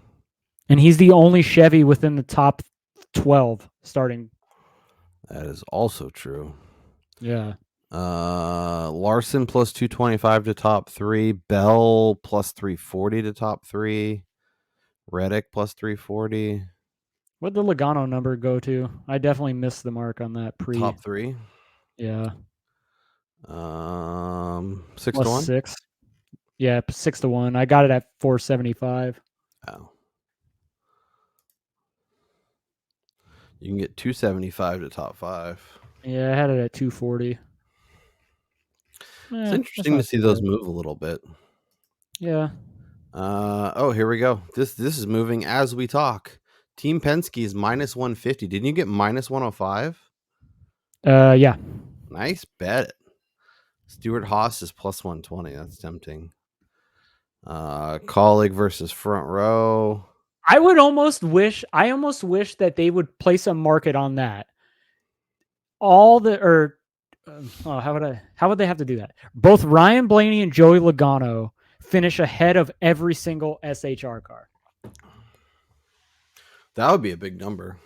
And he's the only Chevy within the top 12 starting. That is also true. Yeah. Larson plus 225 to top 3. Bell plus 340 to top 3. Reddick plus 340. What'd the Logano number go to? I definitely missed the mark on that pre. Top 3? Yeah. 6-1? 6. Yeah, 6-1. I got it at 475. Oh. You can get 275 to top 5. Yeah, I had it at 240. It's interesting to see those move a little bit. Yeah. Oh, here we go. This is moving as we talk. Team Penske is minus 150. Didn't you get minus 105? Yeah. Nice bet. Stuart Haas is plus 120. That's tempting. Colleague versus front row. I almost wish that they would place a market on that. How would they have to do that? Both Ryan Blaney and Joey Logano finish ahead of every single SHR car. That would be a big number.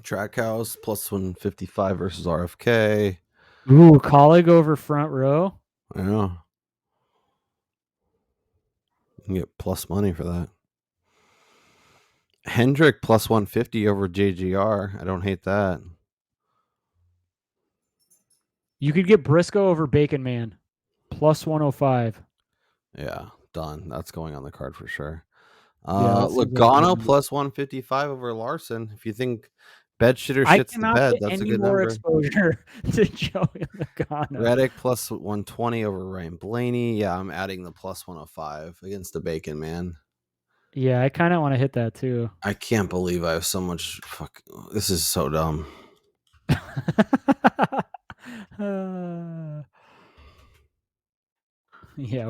Trackhouse plus 155 versus RFK. Ooh, colleague over front row. I know. You can get plus money for that. Hendrick plus 150 over JGR. I don't hate that. You could get Briscoe over Bacon Man. Plus 105. Yeah, done. That's going on the card for sure. Yeah, Logano plus 155 over Larson. If you think Bed shitter I shits the cannot bed. get That's a any good more number. exposure to Joey Logano. Reddick plus 120 over Ryan Blaney. Yeah, I'm adding the plus 105 against the Bacon Man. Yeah, I kind of want to hit that too. I can't believe I have so much. This is so dumb. Yeah,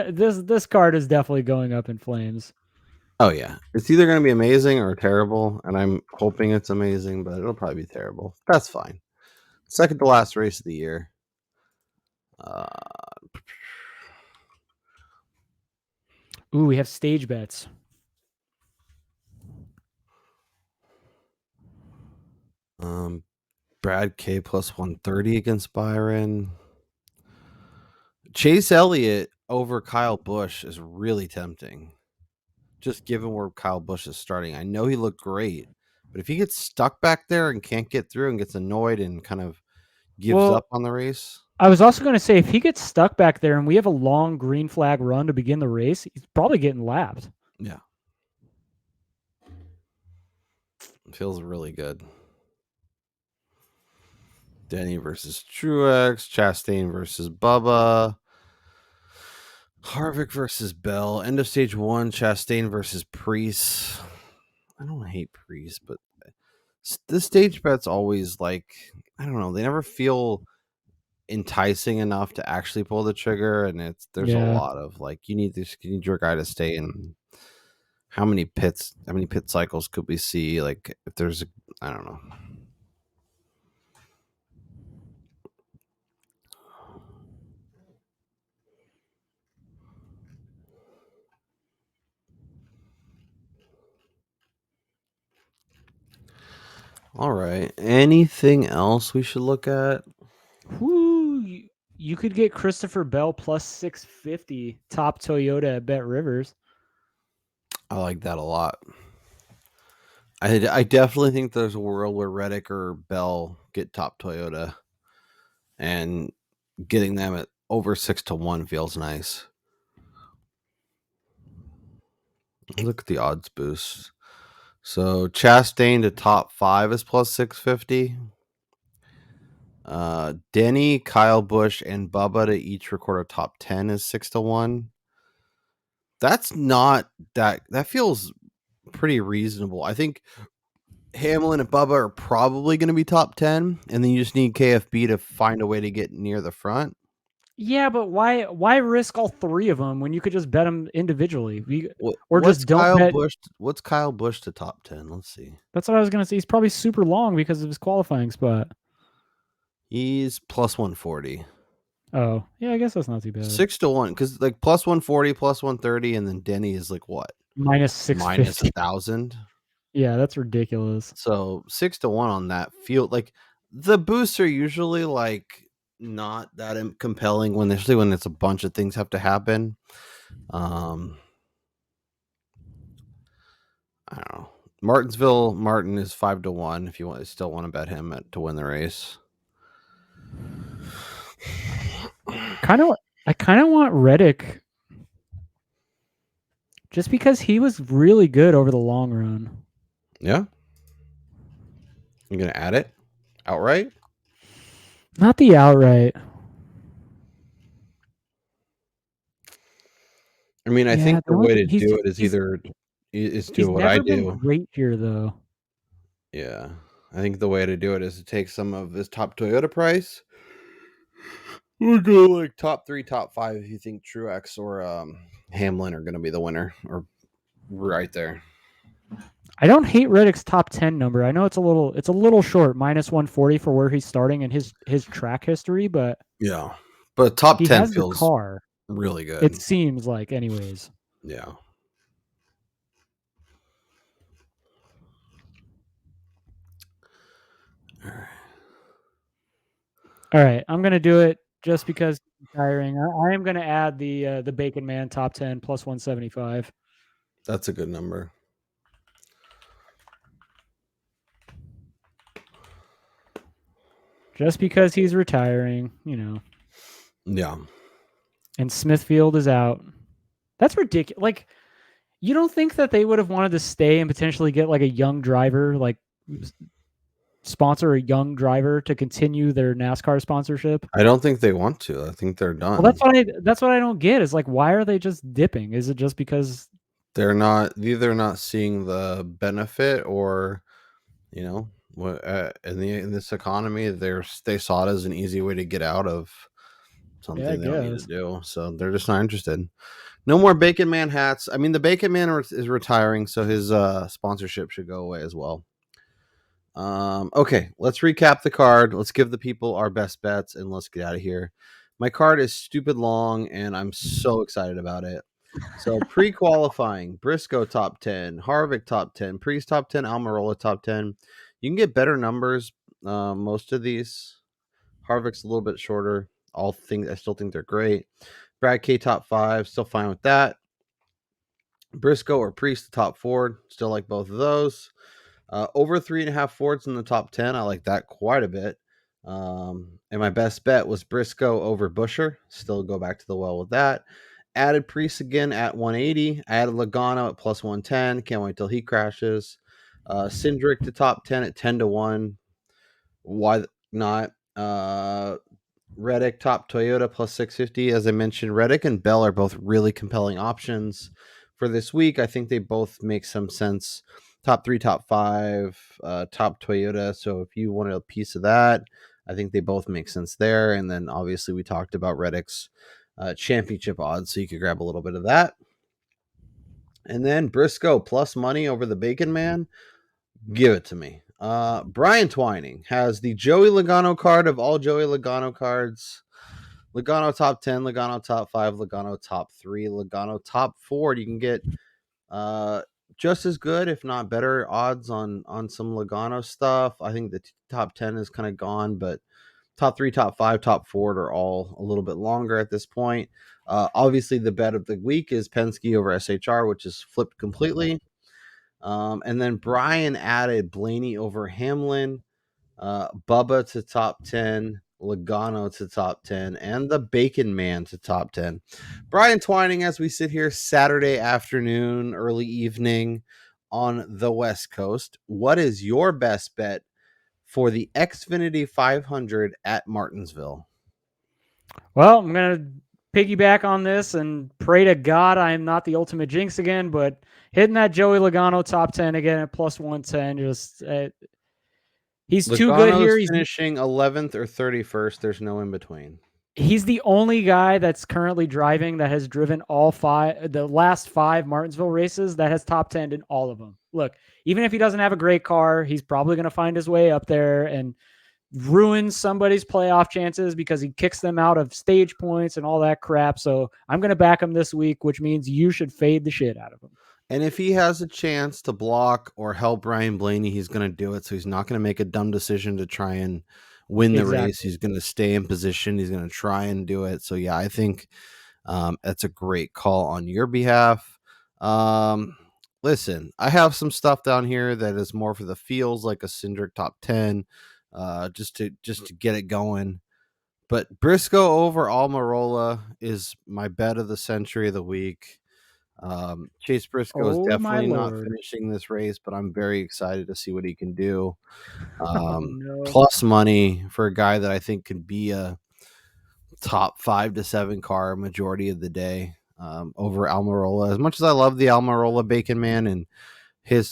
this card is definitely going up in flames. Oh yeah, it's either going to be amazing or terrible, and I'm hoping it's amazing, but it'll probably be terrible. That's fine. Second to last race of the year. Ooh, we have stage bets. Brad K plus 130 against Byron. Chase Elliott over Kyle Busch is really tempting. Just given where Kyle Busch is starting. I know he looked great, but if he gets stuck back there and can't get through and gets annoyed and kind of gives up on the race. I was also going to say, if he gets stuck back there and we have a long green flag run to begin the race, he's probably getting lapped. Yeah. It feels really good. Denny versus Truex, Chastain versus Bubba, Harvick versus Bell, end of stage 1, Chastain versus Priest. I don't hate Priest, but the stage bet's always like, I don't know, they never feel enticing enough to actually pull the trigger, and there's a lot of like, you need your guy to stay in. How many pit cycles could we see? Like, if there's I don't know. All right. Anything else we should look at? Whoo, you could get Christopher Bell plus 650 top Toyota at Bet Rivers. I like that a lot. I definitely think there's a world where Reddick or Bell get top Toyota, and getting them at over 6-1 feels nice. Look at the odds boost. So Chastain to top 5 is plus 650. Denny, Kyle Busch, and Bubba to each record a top 10 is 6-1. That's not that feels pretty reasonable. I think Hamlin and Bubba are probably going to be top 10, and then you just need KFB to find a way to get near the front. Yeah, but why risk all three of them when you could just bet them individually? What's Kyle Busch to top 10? Let's see. That's what I was going to say. He's probably super long because of his qualifying spot. He's plus 140. Oh, yeah, I guess that's not too bad. 6-1, because like plus 140, plus 130, and then Denny is like what? Minus 650. Minus 1,000. Yeah, that's ridiculous. So 6-1 on that field. Like, the boosts are usually like not that compelling especially when it's a bunch of things have to happen. I don't know. Martinsville, Martin is 5-1 if you still want to bet him to win the race. I kind of want Reddick just because he was really good over the long run. Yeah. You gonna add it outright? Not the outright. I mean, I think the way to do it is either do what I do. He's never been great here, though. Yeah, I think the way to do it is to take some of his top Toyota price. We'll go like top 3, top 5 if you think Truex or Hamlin are going to be the winner, or right there. I don't hate Reddick's top 10 number. I know it's a little short, minus 140 for where he's starting and his track history, but yeah, but top 10 has feels the car. Really good. It seems like, anyways. Yeah. All right, I'm gonna do it just because it's tiring. I am gonna add the Bacon Man top 10 plus 175. That's a good number. Just because he's retiring, you know. Yeah. And Smithfield is out. That's ridiculous. Like, you don't think that they would have wanted to stay and potentially get like a young driver, like sponsor a young driver to continue their NASCAR sponsorship? I don't think they want to. I think they're done. Well, that's what I don't get is like, why are they just dipping? Is it just because they're either not seeing the benefit or, in this economy, they saw it as an easy way to get out of something they don't need to do. So they're just not interested. No more Bacon Man hats. I mean, the Bacon Man is retiring, so his sponsorship should go away as well. Okay, let's recap the card. Let's give the people our best bets, and let's get out of here. My card is stupid long, and I'm so excited about it. So pre-qualifying, Briscoe top 10, Harvick top 10, Priest top 10, Almirola top 10. You can get better numbers. Most of these. Harvick's a little bit shorter. I still think they're great. Brad K top 5, still fine with that. Briscoe or Priest the top 4, still like both of those. Over 3.5 Fords in the top 10. I like that quite a bit. And my best bet was Briscoe over Buescher. Still go back to the well with that. Added Priest again at 180. Added Logano at plus 110. Can't wait till he crashes. Cindric to top 10 at 10-1. Why not? Reddick top Toyota plus 650. As I mentioned, Reddick and Bell are both really compelling options for this week. I think they both make some sense. Top 3, top 5, top Toyota. So if you wanted a piece of that, I think they both make sense there. And then obviously we talked about Reddick's championship odds, so you could grab a little bit of that. And then Briscoe plus money over the Bacon Man. Give it to me. Brian Twining has the Joey Logano card of all Joey Logano cards. Logano top 10, Logano top 5, Logano top 3, Logano top 4. You can get just as good, if not better, odds on some Logano stuff. I think the top 10 is kind of gone, but top 3, top 5, top 4 are all a little bit longer at this point. Obviously, the bet of the week is Penske over SHR, which is flipped completely. And then Brian added Blaney over Hamlin, Bubba to top 10, Logano to top 10, and the Bacon Man to top 10. Brian Twining, as we sit here Saturday afternoon, early evening on the West Coast, what is your best bet for the Xfinity 500 at Martinsville? Well, I'm going to piggyback on this and pray to God I am not the ultimate jinx again, but hitting that Joey Logano top 10 again at plus 110, just he's Logano's too good here. He's finishing 11th or 31st. There's no in between. He's the only guy that's currently driving that has driven the last 5 Martinsville races that has top 10 in all of them. Look, even if he doesn't have a great car, he's probably going to find his way up there and ruin somebody's playoff chances because he kicks them out of stage points and all that crap. So I'm going to back him this week, which means you should fade the shit out of him. And if he has a chance to block or help Ryan Blaney, he's going to do it. So he's not going to make a dumb decision to try and win the race. He's going to stay in position. He's going to try and do it. So yeah, I think that's a great call on your behalf. Listen, I have some stuff down here that is more for the feels, like a Cindric top 10. Just to get it going. But Briscoe over Almirola is my bet of the century of the week. Chase Briscoe is definitely not finishing this race, but I'm very excited to see what he can do. Plus money for a guy that I think could be a top 5 to 7 car majority of the day over Almirola. As much as I love the Almirola Bacon Man and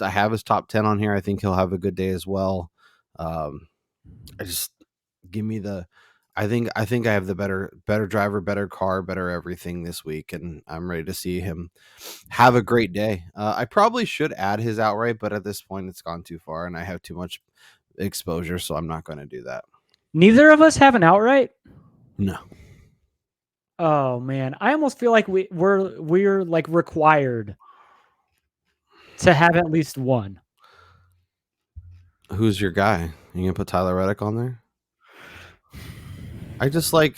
I have his top 10 on here, I think he'll have a good day as well. I just give me I think I have the better driver, better car, better everything this week, and I'm ready to see him have a great day. I probably should add his outright, but at this point it's gone too far and I have too much exposure, so I'm not going to do that. Neither of us have an outright? No. Oh man, I almost feel like we're like required to have at least one. Who's your guy? You gonna put Tyler Reddick on there?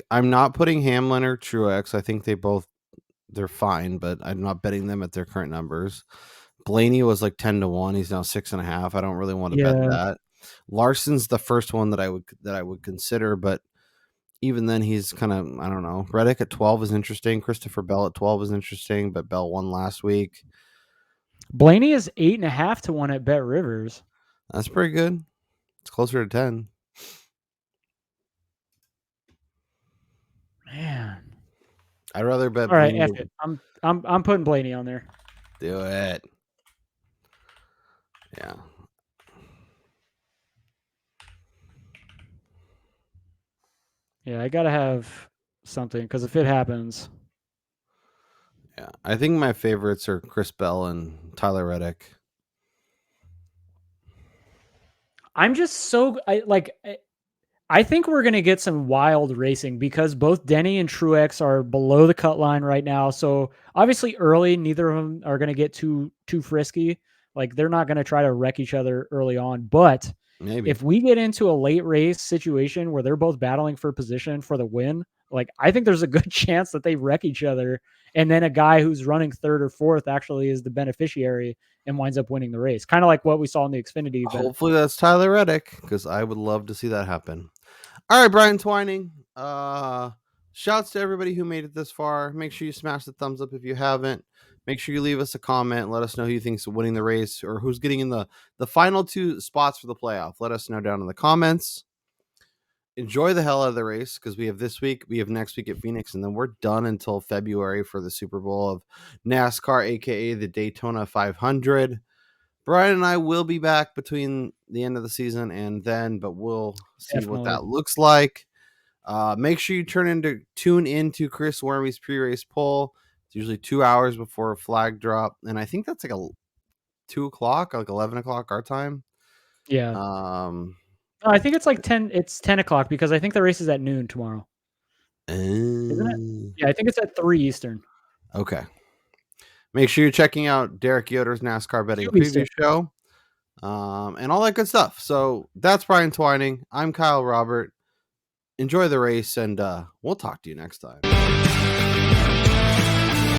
I'm not putting Hamlin or Truex. I think they're fine, but I'm not betting them at their current numbers. Blaney was like 10-1. He's now 6.5. I don't really want to bet that. Larson's the first one that I would consider, but even then he's kind of, I don't know. Reddick at 12 is interesting. Christopher Bell at 12 is interesting, but Bell won last week. Blaney is 8.5 to 1 at Bet Rivers. That's pretty good. It's closer to 10. Man. I'd rather bet. All right, F it. I'm putting Blaney on there. Do it. Yeah. Yeah, I gotta have something because if it happens, Yeah. I think my favorites are Chris Bell and Tyler Reddick. I'm just so I think we're gonna get some wild racing because both Denny and Truex are below the cut line right now. So obviously early, neither of them are gonna get too frisky. Like they're not gonna try to wreck each other early on. But Maybe if we get into a late race situation where they're both battling for position for the win, like I think there's a good chance that they wreck each other, and then a guy who's running third or fourth actually is the beneficiary and winds up winning the race. Kind of like what we saw in the Xfinity. But hopefully that's Tyler Reddick because I would love to see that happen. All right, Brian Twining. Shouts to everybody who made it this far. Make sure you smash the thumbs up if you haven't. Make sure you leave us a comment. Let us know who you think's winning the race or who's getting in the final 2 spots for the playoff. Let us know down in the comments. Enjoy the hell out of the race because we have this week, we have next week at Phoenix, and then we're done until February for the Super Bowl of NASCAR, aka the Daytona 500. Brian and I will be back between the end of the season and then, but we'll see what that looks like. Make sure you tune into Chris Wormy's pre-race poll. It's usually 2 hours before a flag drop, and I think that's like a 2 o'clock, like 11 o'clock our time. yeah, no, I think it's like 10. It's 10 o'clock because I think the race is at noon tomorrow. Isn't it? Yeah, I think it's at 3 Eastern. Okay. Make sure you're checking out Derek Yoder's NASCAR betting preview show, and all that good stuff. So that's Brian Twining. I'm Kyle Robert. Enjoy the race, and we'll talk to you next time.